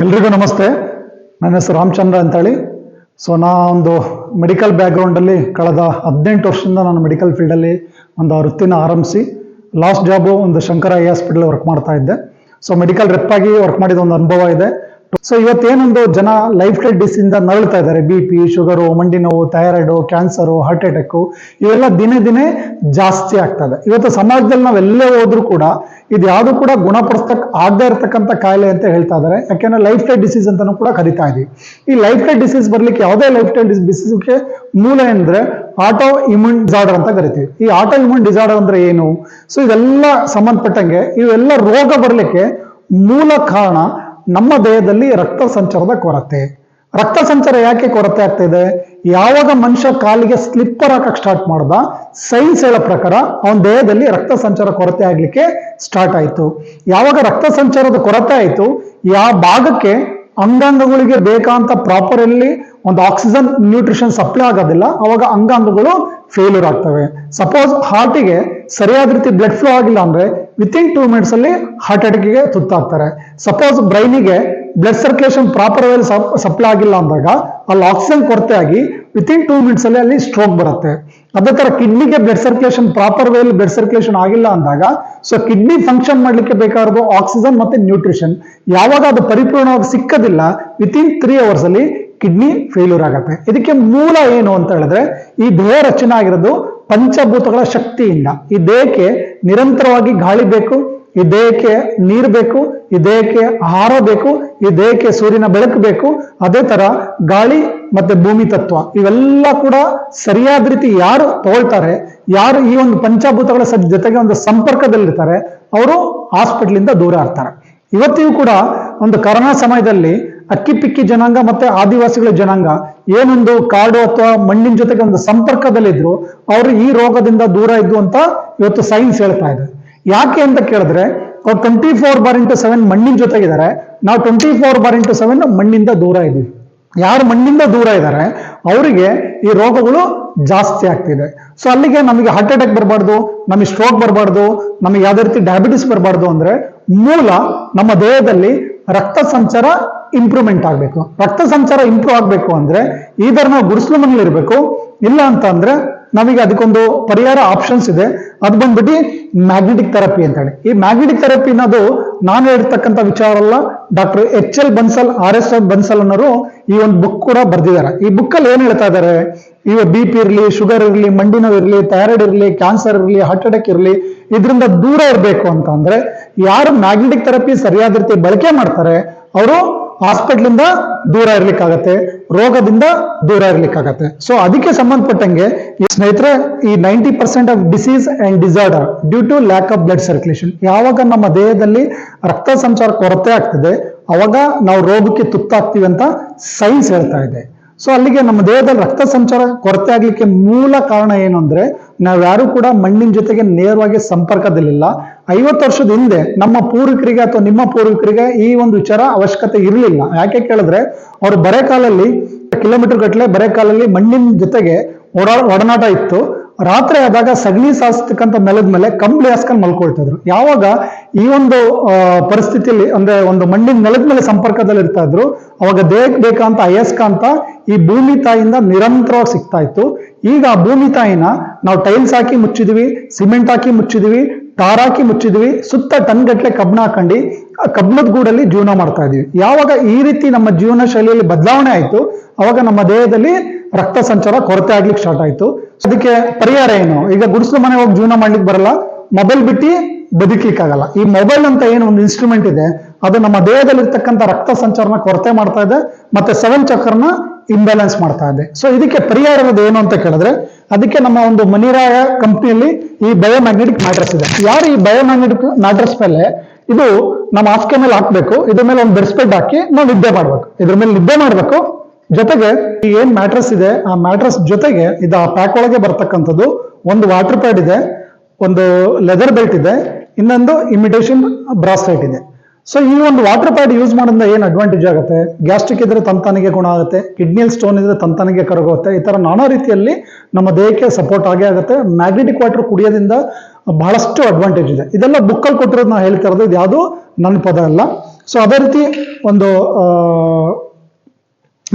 ಎಲ್ರಿಗೂ ನಮಸ್ತೆ. ನನ್ನ ಹೆಸರು ರಾಮಚಂದ್ರ ಅಂತೇಳಿ. ನಾ ಒಂದು ಮೆಡಿಕಲ್ ಬ್ಯಾಕ್ಗ್ರೌಂಡಲ್ಲಿ ಕಳೆದ 18 ವರ್ಷದಿಂದ ನಾನು ಮೆಡಿಕಲ್ ಫೀಲ್ಡಲ್ಲಿ ಒಂದು ವೃತ್ತಿನ ಆರಂಭಿಸಿ ಲಾಸ್ಟ್ ಜಾಬು ಒಂದು ಶಂಕರ ಐ ಹಾಸ್ಪಿಟಲ್ ವರ್ಕ್ ಮಾಡ್ತಾ ಇದ್ದೆ. ಮೆಡಿಕಲ್ ರೆಪ್ ಆಗಿ ವರ್ಕ್ ಮಾಡಿದ ಒಂದು ಅನುಭವ ಇದೆ. ಇವತ್ತೇನೊಂದು ಜನ ಲೈಫ್ ಸ್ಟೈಲ್ ಡಿಸೀಸಿಂದ ನರಳ್ತಾ ಇದ್ದಾರೆ. BP, ಶುಗರು, ಮಂಡಿ ನೋವು, ಥೈರಾಯ್ಡು, ಕ್ಯಾನ್ಸರು, ಹಾರ್ಟ್ ಅಟ್ಯಾಕು ಇವೆಲ್ಲ ದಿನೇ ದಿನೇ ಜಾಸ್ತಿ ಆಗ್ತದೆ. ಇವತ್ತು ಸಮಾಜದಲ್ಲಿ ನಾವೆಲ್ಲೇ ಹೋದ್ರೂ ಕೂಡ ಇದು ಯಾವುದು ಕೂಡ ಗುಣಪಡಿಸ್ತಕ್ಕೆ ಆಗದೆ ಇರತಕ್ಕಂಥ ಕಾಯಿಲೆ ಅಂತ ಹೇಳ್ತಾ ಇದ್ದಾರೆ. ಯಾಕೆಂದ್ರೆ ಲೈಫ್ ಸ್ಟೈಲ್ ಡಿಸೀಸ್ ಅಂತಾನು ಕೂಡ ಕರಿತಾ ಇದೀವಿ. ಈ ಲೈಫ್ ಸ್ಟೈಲ್ ಡಿಸೀಸ್ ಬರ್ಲಿಕ್ಕೆ ಯಾವುದೇ ಲೈಫ್ ಸ್ಟೈಲ್ ಡಿಸೀಸ್ಗೆ ಮೂಲ ಅಂದ್ರೆ ಆಟೋ ಇಮ್ಯೂನ್ ಡಿಸಾರ್ಡರ್ ಅಂತ ಕರಿತೀವಿ. ಈ ಆಟೋ ಇಮ್ಯೂನ್ ಡಿಸಾರ್ಡರ್ ಅಂದ್ರೆ ಏನು? ಇದೆಲ್ಲ ಸಂಬಂಧಪಟ್ಟಂಗೆ ಇವೆಲ್ಲ ರೋಗ ಬರ್ಲಿಕ್ಕೆ ಮೂಲ ಕಾರಣ ನಮ್ಮ ದೇಹದಲ್ಲಿ ರಕ್ತ ಸಂಚಾರದ ಕೊರತೆ. ರಕ್ತ ಸಂಚಾರ ಯಾಕೆ ಕೊರತೆ ಆಗ್ತಾ ಇದೆ? ಯಾವಾಗ ಮನುಷ್ಯ ಕಾಲಿಗೆ ಸ್ಲಿಪ್ಪರ್ ಹಾಕಕ್ ಸ್ಟಾರ್ಟ್ ಮಾಡ್ದ, ಸೈನ್ಸ್ ಹೇಳೋ ಪ್ರಕಾರ ಅವನ ದೇಹದಲ್ಲಿ ರಕ್ತ ಸಂಚಾರ ಕೊರತೆ ಆಗ್ಲಿಕ್ಕೆ ಸ್ಟಾರ್ಟ್ ಆಯ್ತು. ಯಾವಾಗ ರಕ್ತ ಸಂಚಾರದ ಕೊರತೆ ಆಯ್ತು, ಯಾವ ಭಾಗಕ್ಕೆ ಅಂಗಾಂಗಗಳಿಗೆ ಬೇಕಾದಂತ ಪ್ರಾಪರ್ ಅಲ್ಲಿ ಒಂದು ಆಕ್ಸಿಜನ್ ನ್ಯೂಟ್ರಿಷನ್ ಸಪ್ಲೈ ಆಗೋದಿಲ್ಲ, ಅವಾಗ ಅಂಗಾಂಗಗಳು ಫೇಲ್ಯೂರ್ ಆಗ್ತವೆ. ಸಪೋಸ್ ಹಾರ್ಟಿಗೆ ಸರಿಯಾದ ರೀತಿ ಬ್ಲಡ್ ಫ್ಲೋ ಆಗಿಲ್ಲ ಅಂದ್ರೆ ವಿತಿನ್ 2 ಮಿನಿಟ್ಸ್ ಅಲ್ಲಿ ಹಾರ್ಟ್ ಅಟ್ಯಾಕ್ಗೆ ತುತ್ತಾಗ್ತಾರೆ. ಸಪೋಸ್ ಬ್ರೈನಿಗೆ blood circulation proper well supply ಆಗಿಲ್ಲ ಅಂದಾಗ ಅಲ್ಲಿ ಆಕ್ಸಿಜನ್ ಕೊರತೆ ಆಗಿ ವಿತಿನ್ 2 ಮಿನಿಟ್ಸ್ ಅಲ್ಲಿ ಸ್ಟ್ರೋಕ್ ಬರುತ್ತೆ. ಅದೇ ತರ ಕಿಡ್ನಿಗೆ blood circulation proper well blood circulation ಆಗಿಲ್ಲ ಅಂದಾಗ ಕಿಡ್ನಿ ಫಂಕ್ಷನ್ ಮಾಡ್ಲಿಕ್ಕೆ ಬೇಕಾಗಿರೋದು ಆಕ್ಸಿಜನ್ ಮತ್ತೆ ನ್ಯೂಟ್ರಿಷನ್ ಯಾವಾಗ ಅದು ಪರಿಪೂರ್ಣವಾಗಿ ಸಿಕ್ಕದಿಲ್ಲ, ವಿತಿನ್ 3 ಅವರ್ಸ್ ಅಲ್ಲಿ ಕಿಡ್ನಿ ಫೇಲ್ಯೂರ್ ಆಗತ್ತೆ. ಇದಕ್ಕೆ ಮೂಲ ಏನು ಅಂತ ಹೇಳಿದ್ರೆ, ಈ ದೇಹ ರಚನೆ ಆಗಿರೋದು ಪಂಚಭೂತಗಳ ಶಕ್ತಿಯಿಂದ. ಈ ದೇಹಕ್ಕೆ ನಿರಂತರವಾಗಿ ಗಾಳಿ ಬೇಕು, ಈ ದೇಹಕ್ಕೆ ನೀರು ಬೇಕು, ಈ ದೇಹಕ್ಕೆ ಆಹಾರ ಬೇಕು, ಈ ದೇಹಕ್ಕೆ ಸೂರ್ಯನ ಬೆಳಕು ಬೇಕು. ಅದೇ ತರ ಗಾಳಿ ಮತ್ತೆ ಭೂಮಿ ತತ್ವ ಇವೆಲ್ಲ ಕೂಡ ಸರಿಯಾದ ರೀತಿ ಯಾರು ತಗೊಳ್ತಾರೆ, ಯಾರು ಈ ಒಂದು ಪಂಚಭೂತಗಳ ಜೊತೆಗೆ ಒಂದು ಸಂಪರ್ಕದಲ್ಲಿರ್ತಾರೆ, ಅವರು ಹಾಸ್ಪಿಟ್ಲಿಂದ ದೂರ ಇರ್ತಾರೆ. ಇವತ್ತಿಗೂ ಕೂಡ ಒಂದು ಕರೋನಾ ಸಮಯದಲ್ಲಿ ಅಕ್ಕಿಪಿಕ್ಕಿ ಜನಾಂಗ ಮತ್ತೆ ಆದಿವಾಸಿಗಳ ಜನಾಂಗ ಏನೊಂದು ಕಾಡು ಅಥವಾ ಮಣ್ಣಿನ ಜೊತೆಗೆ ಒಂದು ಸಂಪರ್ಕದಲ್ಲಿದ್ರು, ಅವರು ಈ ರೋಗದಿಂದ ದೂರ ಇದ್ದು ಅಂತ ಇವತ್ತು ಸೈನ್ಸ್ ಹೇಳ್ತಾ ಇದೆ. ಯಾಕೆ ಅಂತ ಕೇಳಿದ್ರೆ, ಅವ್ರು 24/7 ಮಣ್ಣಿನ ಜೊತೆಗಿದ್ದಾರೆ, ನಾವು 24/7 ಮಣ್ಣಿಂದ ದೂರ ಇದ್ದೀವಿ. ಯಾರು ಮಣ್ಣಿಂದ ದೂರ ಇದ್ದಾರೆ ಅವರಿಗೆ ಈ ರೋಗಗಳು ಜಾಸ್ತಿ ಆಗ್ತಿದೆ. ಅಲ್ಲಿಗೆ ನಮಗೆ ಹಾರ್ಟ್ ಅಟ್ಯಾಕ್ ಬರಬಾರ್ದು, ನಮಗೆ ಸ್ಟ್ರೋಕ್ ಬರಬಾರ್ದು, ನಮಗೆ ಯಾವುದೇ ರೀತಿ ಡಯಾಬಿಟಿಸ್ ಬರಬಾರ್ದು ಅಂದ್ರೆ ಮೂಲ ನಮ್ಮ ದೇಹದಲ್ಲಿ ರಕ್ತ ಸಂಚಾರ ಇಂಪ್ರೂವ್ಮೆಂಟ್ ಆಗಬೇಕು. ರಕ್ತ ಸಂಚಾರ ಇಂಪ್ರೂವ್ ಆಗಬೇಕು ಅಂದ್ರೆ ಇದರ ನಾವು ಗುಡಿಸಲು ಮನೇಲಿ ಇರಬೇಕು. ಇಲ್ಲ ಅಂತ ಅಂದ್ರೆ ನಮಗೆ ಅದಕ್ಕೊಂದು ಪರಿಹಾರ ಆಪ್ಷನ್ಸ್ ಇದೆ. ಅದು ಬಂದ್ಬಿಟ್ಟು ಮ್ಯಾಗ್ನೆಟಿಕ್ ಥೆರಪಿ ಅಂತ ಹೇಳಿ. ಈ ಮ್ಯಾಗ್ನೆಟಿಕ್ ಥೆರಪಿ ಅನ್ನೋದು ನಾನು ಹೇಳ್ತಕ್ಕಂಥ ವಿಚಾರ ಅಲ್ಲ. Doctor HL Bansal, RS Bansal ಅನ್ನೋರು ಈ ಒಂದು ಬುಕ್ ಕೂಡ ಬರ್ದಿದ್ದಾರೆ. ಈ ಬುಕ್ ಅಲ್ಲಿ ಏನ್ ಹೇಳ್ತಾ ಇದ್ದಾರೆ, ಈಗ BP ಇರಲಿ, ಶುಗರ್ ಇರಲಿ, ಮಂಡಿ ನೋವು ಇರಲಿ, ಥೈರಾಯ್ಡ್ ಇರಲಿ, ಕ್ಯಾನ್ಸರ್ ಇರಲಿ, ಹಾರ್ಟ್ ಅಟ್ಯಾಕ್ ಇರಲಿ, ಇದರಿಂದ ದೂರ ಇರಬೇಕು ಅಂತ ಅಂದ್ರೆ ಯಾರು ಮ್ಯಾಗ್ನೆಟಿಕ್ ಥೆರಪಿ ಸರಿಯಾದ ರೀತಿ ಬಳಕೆ ಮಾಡ್ತಾರೆ ಅವರು ಹಾಸ್ಪಿಟ್ಲಿಂದ ದೂರ ಇರ್ಲಿಕ್ಕಾಗತ್ತೆ, ರೋಗದಿಂದ ದೂರ ಇರ್ಲಿಕ್ಕಾಗತ್ತೆ. ಅದಕ್ಕೆ ಸಂಬಂಧಪಟ್ಟಂಗೆ ಸ್ನೇಹಿತರೆ, ಈ 90% of disease and disorder due to lack of blood circulation. ಯಾವಾಗ ನಮ್ಮ ದೇಹದಲ್ಲಿ ರಕ್ತ ಸಂಚಾರ ಕೊರತೆ ಆಗ್ತದೆ ಅವಾಗ ನಾವು ರೋಗಕ್ಕೆ ತುತ್ತಾಗ್ತೀವಿ ಅಂತ ಸೈನ್ಸ್ ಹೇಳ್ತಾ ಇದೆ. ಅಲ್ಲಿಗೆ ನಮ್ಮ ದೇಹದಲ್ಲಿ ರಕ್ತ ಸಂಚಾರ ಕೊರತೆ ಆಗ್ಲಿಕ್ಕೆ ಮೂಲ ಕಾರಣ ಏನು ಅಂದ್ರೆ, ನಾವ್ಯಾರು ಕೂಡ ಮಣ್ಣಿನ ಜೊತೆಗೆ ನೇರವಾಗಿ ಸಂಪರ್ಕದಲ್ಲಿಲ್ಲ. 50 ವರ್ಷದ ಹಿಂದೆ ನಮ್ಮ ಪೂರ್ವಿಕರಿಗೆ ಅಥವಾ ನಿಮ್ಮ ಪೂರ್ವಿಕರಿಗೆ ಈ ಒಂದು ವಿಚಾರ ಅವಶ್ಯಕತೆ ಇರಲಿಲ್ಲ. ಯಾಕೆ ಕೇಳಿದ್ರೆ, ಅವರು ಬರೆ ಕಾಲಲ್ಲಿ ಕಿಲೋಮೀಟರ್ ಗಟ್ಟಲೆ ಬರೆ ಕಾಲಲ್ಲಿ ಮಣ್ಣಿನ ಜೊತೆಗೆ ಒಡನಾಟ ಇತ್ತು. ರಾತ್ರಿ ಆದಾಗ ಸಗಣಿ ಸಾಸ್ತಕ್ಕಂಥ ನೆಲದ ಮೇಲೆ ಕಂಬಳಿ ಹಾಸ್ಕೊಂಡು ಮಲ್ಕೊಳ್ತಾ ಇದ್ರು. ಯಾವಾಗ ಈ ಒಂದು ಪರಿಸ್ಥಿತಿಯಲ್ಲಿ ಅಂದ್ರೆ ಒಂದು ಮಣ್ಣಿನ ನೆಲದ ಮೇಲೆ ಸಂಪರ್ಕದಲ್ಲಿ ಇರ್ತಾ ಇದ್ರು, ಅವಾಗ ದೇಹಕ್ಕೆ ಬೇಕಂತ ಅಯಸ್ಕಾಂತ ಈ ಭೂಮಿ ತಾಯಿಯಿಂದ ನಿರಂತರವಾಗಿ ಸಿಗ್ತಾ ಇತ್ತು. ಈಗ ಆ ಭೂಮಿ ತಾಯಿನ ನಾವು ಟೈಲ್ಸ್ ಹಾಕಿ ಮುಚ್ಚಿದ್ವಿ, ಸಿಮೆಂಟ್ ಹಾಕಿ ಮುಚ್ಚಿದ್ವಿ, ಟಾರ್ ಹಾಕಿ ಮುಚ್ಚಿದ್ವಿ, ಸುತ್ತ ಟನ್ ಗಟ್ಟಲೆ ಕಬ್ಬಣ ಹಾಕೊಂಡು ಕಬ್ಬಣದ ಗೂಡಲ್ಲಿ ಜೀವನ ಮಾಡ್ತಾ ಇದೀವಿ. ಯಾವಾಗ ಈ ರೀತಿ ನಮ್ಮ ಜೀವನ ಶೈಲಿಯಲ್ಲಿ ಬದಲಾವಣೆ ಆಯ್ತು, ಅವಾಗ ನಮ್ಮ ದೇಹದಲ್ಲಿ ರಕ್ತ ಸಂಚಾರ ಕೊರತೆ ಆಗ್ಲಿಕ್ಕೆ ಸ್ಟಾರ್ಟ್ ಆಯ್ತು. ಅದಕ್ಕೆ ಪರಿಹಾರ ಏನು? ಈಗ ಗುಡಿಸಲು ಮನೆ ಹೋಗಿ ಜೀವನ ಮಾಡ್ಲಿಕ್ಕೆ ಬರಲ್ಲ, ಮೊಬೈಲ್ ಬಿಟ್ಟು ಬದುಕ್ಲಿಕ್ಕೆ ಆಗಲ್ಲ. ಈ ಮೊಬೈಲ್ ಅಂತ ಏನು ಒಂದು ಇನ್ಸ್ಟ್ರೂಮೆಂಟ್ ಇದೆ, ಅದು ನಮ್ಮ ದೇಹದಲ್ಲಿ ಇರ್ತಕ್ಕಂಥ ರಕ್ತ ಸಂಚಾರನ ಕೊರತೆ ಮಾಡ್ತಾ ಇದೆ, ಮತ್ತೆ 7 ಚಕ್ರನ ಇಂಬ್ಯಾಲೆನ್ಸ್ ಮಾಡ್ತಾ ಇದೆ. ಇದಕ್ಕೆ ಪರಿಹಾರ ಏನು ಅಂತ ಕೇಳಿದ್ರೆ, ಅದಕ್ಕೆ ನಮ್ಮ ಒಂದು ಮನಿರಾಯ ಕಂಪ್ನಿಯಲ್ಲಿ ಈ ಬಯೋಮ್ಯಾಗ್ನೆಟಿಕ್ ಮ್ಯಾಟ್ರಸ್ ಇದೆ. ಯಾರು ಈ ಬಯೋಮ್ಯಾಗ್ನೆಟಿಕ್ ಮ್ಯಾಟ್ರಸ್ ಮೇಲೆ ಇದು ನಮ್ಮ ಹಾಸಿಗೆ ಮೇಲೆ ಹಾಕ್ಬೇಕು, ಇದ್ರ ಮೇಲೆ ಒಂದು ಬೆಡ್ ಸ್ಪ್ರೆಡ್ ಹಾಕಿ ನಾವು ನಿದ್ದೆ ಮಾಡ್ಬೇಕು. ಇದ್ರ ಮೇಲೆ ನಿದ್ದೆ ಮಾಡ್ಬೇಕು. ಜೊತೆಗೆ ಈ ಏನ್ ಮ್ಯಾಟ್ರಸ್ ಇದೆ ಆ ಮ್ಯಾಟ್ರಸ್ ಜೊತೆಗೆ ಇದು ಆ ಪ್ಯಾಕ್ ಒಳಗೆ ಬರ್ತಕ್ಕಂಥದ್ದು ಒಂದು ವಾಟರ್ ಪ್ಯಾಡ್ ಇದೆ, ಒಂದು ಲೆದರ್ ಬೆಲ್ಟ್ ಇದೆ, ಇನ್ನೊಂದು ಇಮಿಟೇಷನ್ ಬ್ರಾಸ್ಲೆಟ್ ಇದೆ. ಈ ಒಂದು ವಾಟರ್ ಪ್ಯಾಡ್ ಯೂಸ್ ಮಾಡೋದ್ರಿಂದ ಏನ್ ಅಡ್ವಾಂಟೇಜ್ ಆಗುತ್ತೆ? ಗ್ಯಾಸ್ಟ್ರಿಕ್ ಇದ್ರೆ ತಂತಾನಿಗೆ ಗುಣ ಆಗುತ್ತೆ, ಕಿಡ್ನಿಯಲ್ಲಿ ಸ್ಟೋನ್ ಇದ್ರೆ ತಂತಾನಿಗೆ ಕರಗುತ್ತೆ. ಈ ತರ ನಾನಾ ರೀತಿಯಲ್ಲಿ ನಮ್ಮ ದೇಹಕ್ಕೆ ಸಪೋರ್ಟ್ ಆಗೇ ಆಗುತ್ತೆ. ಮ್ಯಾಗ್ನೆಟಿಕ್ ವಾಟರ್ ಕುಡಿಯೋದ್ರಿಂದ ಬಹಳಷ್ಟು ಅಡ್ವಾಂಟೇಜ್ ಇದೆ. ಇದೆಲ್ಲ ಬುಕ್ಕಲ್ಲಿ ಕೊಟ್ಟಿರೋದು ನಾವು ಹೇಳ್ತಾ ಇರೋದು, ಇದು ಯಾವುದು ನನ್ನ ಪದ ಅಲ್ಲ. ಸೊ ಅದೇ ರೀತಿ ಒಂದು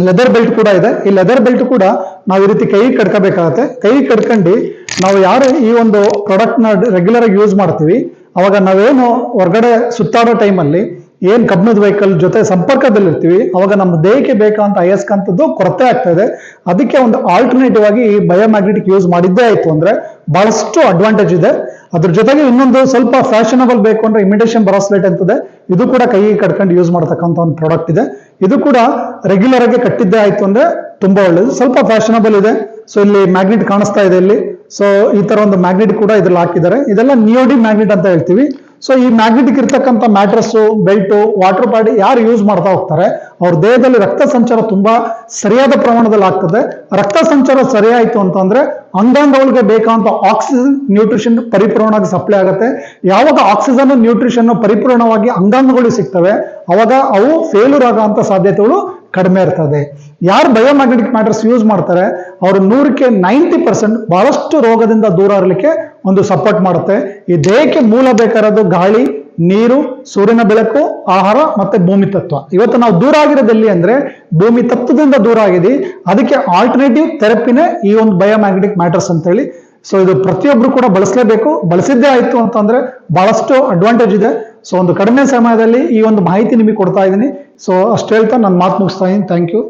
ಲೆದರ್ ಬೆಲ್ಟ್ ಕೂಡ ಇದೆ. ಈ ಲೆದರ್ ಬೆಲ್ಟ್ ಕೂಡ ನಾವು ಈ ರೀತಿ ಕೈ ಕಟ್ಕೋಬೇಕಾಗತ್ತೆ. ಕೈ ಕಟ್ಕೊಂಡು ನಾವು ಯಾರು ಈ ಒಂದು ಪ್ರಾಡಕ್ಟ್ ನ ರೆಗ್ಯುಲರ್ ಆಗಿ ಯೂಸ್ ಮಾಡ್ತೀವಿ, ಅವಾಗ ನಾವೇನು ಹೊರಗಡೆ ಸುತ್ತಾಡೋ ಟೈಮಲ್ಲಿ ಏನ್ ಕಬ್ಬಿಣದ ವೆಹಿಕಲ್ ಜೊತೆ ಸಂಪರ್ಕದಲ್ಲಿರ್ತೀವಿ, ಅವಾಗ ನಮ್ಮ ದೇಹಕ್ಕೆ ಬೇಕಂತ ಅಯಸ್ಕಾಂತದ್ದು ಕೊರತೆ ಆಗ್ತಾ ಇದೆ. ಅದಕ್ಕೆ ಒಂದು ಆಲ್ಟರ್ನೇಟಿವ್ ಆಗಿ ಈ ಬಯೋಮ್ಯಾಗ್ನೆಟಿಕ್ ಯೂಸ್ ಮಾಡಿದ್ದೇ ಆಯ್ತು ಅಂದ್ರೆ ಬಹಳಷ್ಟು ಅಡ್ವಾಂಟೇಜ್ ಇದೆ. ಅದ್ರ ಜೊತೆಗೆ ಇನ್ನೊಂದು ಸ್ವಲ್ಪ ಫ್ಯಾಷನಬಲ್ ಬೇಕು ಅಂದ್ರೆ ಇಮಿಟೇಷನ್ ಬ್ರಾಸ್ಲೆಟ್ ಅಂತದೆ, ಇದು ಕೂಡ ಕೈ ಕಟ್ಕೊಂಡು ಯೂಸ್ ಮಾಡತಕ್ಕಂಥ ಒಂದು ಪ್ರಾಡಕ್ಟ್ ಇದೆ. ಇದು ಕೂಡ ರೆಗ್ಯುಲರ್ ಆಗಿ ಕಟ್ಟಿದ್ದೇ ಆಯ್ತು ಅಂದ್ರೆ ತುಂಬಾ ಒಳ್ಳೇದು, ಸ್ವಲ್ಪ ಫ್ಯಾಷನಬಲ್ ಇದೆ. ಸೊ ಇಲ್ಲಿ ಮ್ಯಾಗ್ನೆಟ್ ಕಾಣಿಸ್ತಾ ಇದೆ ಇಲ್ಲಿ. ಸೊ ಈ ತರ ಒಂದು ಮ್ಯಾಗ್ನೆಟ್ ಕೂಡ ಇದ್ರಲ್ಲಿ ಹಾಕಿದ್ದಾರೆ. ಇದೆಲ್ಲ ನಿಯೋಡಿ ಮ್ಯಾಗ್ನೆಟ್ ಅಂತ ಹೇಳ್ತೀವಿ. ಸೊ ಈ ಮ್ಯಾಗ್ನೆಟಿಕ್ ಇರ್ತಕ್ಕಂಥ ಮ್ಯಾಟ್ರಸ್, ಬೆಲ್ಟು, ವಾಟರ್ ಪ್ಯಾಡ್ ಯಾರು ಯೂಸ್ ಮಾಡ್ತಾ ಹೋಗ್ತಾರೆ ಅವ್ರ ದೇಹದಲ್ಲಿ ರಕ್ತ ಸಂಚಾರ ತುಂಬಾ ಸರಿಯಾದ ಪ್ರಮಾಣದಲ್ಲಿ ಆಗ್ತದೆ. ರಕ್ತ ಸಂಚಾರ ಸರಿಯಾಯಿತು ಅಂತಂದ್ರೆ ಅಂಗಾಂಗಗಳಿಗೆ ಬೇಕಾದಂತ ಆಕ್ಸಿಜನ್, ನ್ಯೂಟ್ರಿಷನ್ ಪರಿಪೂರ್ಣವಾಗಿ ಸಪ್ಲೈ ಆಗುತ್ತೆ. ಯಾವಾಗ ಆಕ್ಸಿಜನ್, ನ್ಯೂಟ್ರಿಷನ್ ಪರಿಪೂರ್ಣವಾಗಿ ಅಂಗಾಂಗಗಳಿಗೆ ಸಿಗ್ತವೆ, ಅವಾಗ ಅವು ಫೇಲ್ಯೂರ್ ಆಗೋಂಥ ಸಾಧ್ಯತೆಗಳು ಕಡಿಮೆ ಇರ್ತದೆ. ಯಾರು ಬಯೋಮ್ಯಾಗ್ನೆಟಿಕ್ ಮ್ಯಾಟರ್ಸ್ ಯೂಸ್ ಮಾಡ್ತಾರೆ ಅವರು 100ಕ್ಕೆ 90% ಬಹಳಷ್ಟು ರೋಗದಿಂದ ದೂರ ಇರಲಿಕ್ಕೆ ಒಂದು ಸಪೋರ್ಟ್ ಮಾಡುತ್ತೆ. ಈ ದೇಹಕ್ಕೆ ಮೂಲ ಬೇಕಾಗಿರೋದು ಗಾಳಿ, ನೀರು, ಸೂರ್ಯನ ಬೆಳಕು, ಆಹಾರ ಮತ್ತೆ ಭೂಮಿ ತತ್ವ. ಇವತ್ತು ನಾವು ದೂರ ಆಗಿರೋದೆಲ್ಲಿ ಅಂದ್ರೆ ಭೂಮಿ ತತ್ವದಿಂದ ದೂರ ಆಗಿದ್ದೀವಿ. ಅದಕ್ಕೆ ಆಲ್ಟರ್ನೇಟಿವ್ ಥೆರಪಿನೇ ಈ ಒಂದು ಬಯೋಮ್ಯಾಗ್ನೆಟಿಕ್ ಮ್ಯಾಟರ್ಸ್ ಅಂತ ಹೇಳಿ. ಸೊ ಇದು ಪ್ರತಿಯೊಬ್ರು ಕೂಡ ಬಳಸಲೇಬೇಕು. ಬಳಸಿದ್ದೇ ಆಯ್ತು ಅಂತಂದ್ರೆ ಬಹಳಷ್ಟು ಅಡ್ವಾಂಟೇಜ್ ಇದೆ. ಸೊ ಒಂದು ಕಡಿಮೆ ಸಮಯದಲ್ಲಿ ಈ ಒಂದು ಮಾಹಿತಿ ನಿಮಗೆ ಕೊಡ್ತಾ ಇದ್ದೀನಿ. ಸೊ ಅಷ್ಟು ಹೇಳ್ತಾ ನಾನು ಮಾತು ಮುಗಿಸ್ತಾ ಇದ್ದೀನಿ. Thank you.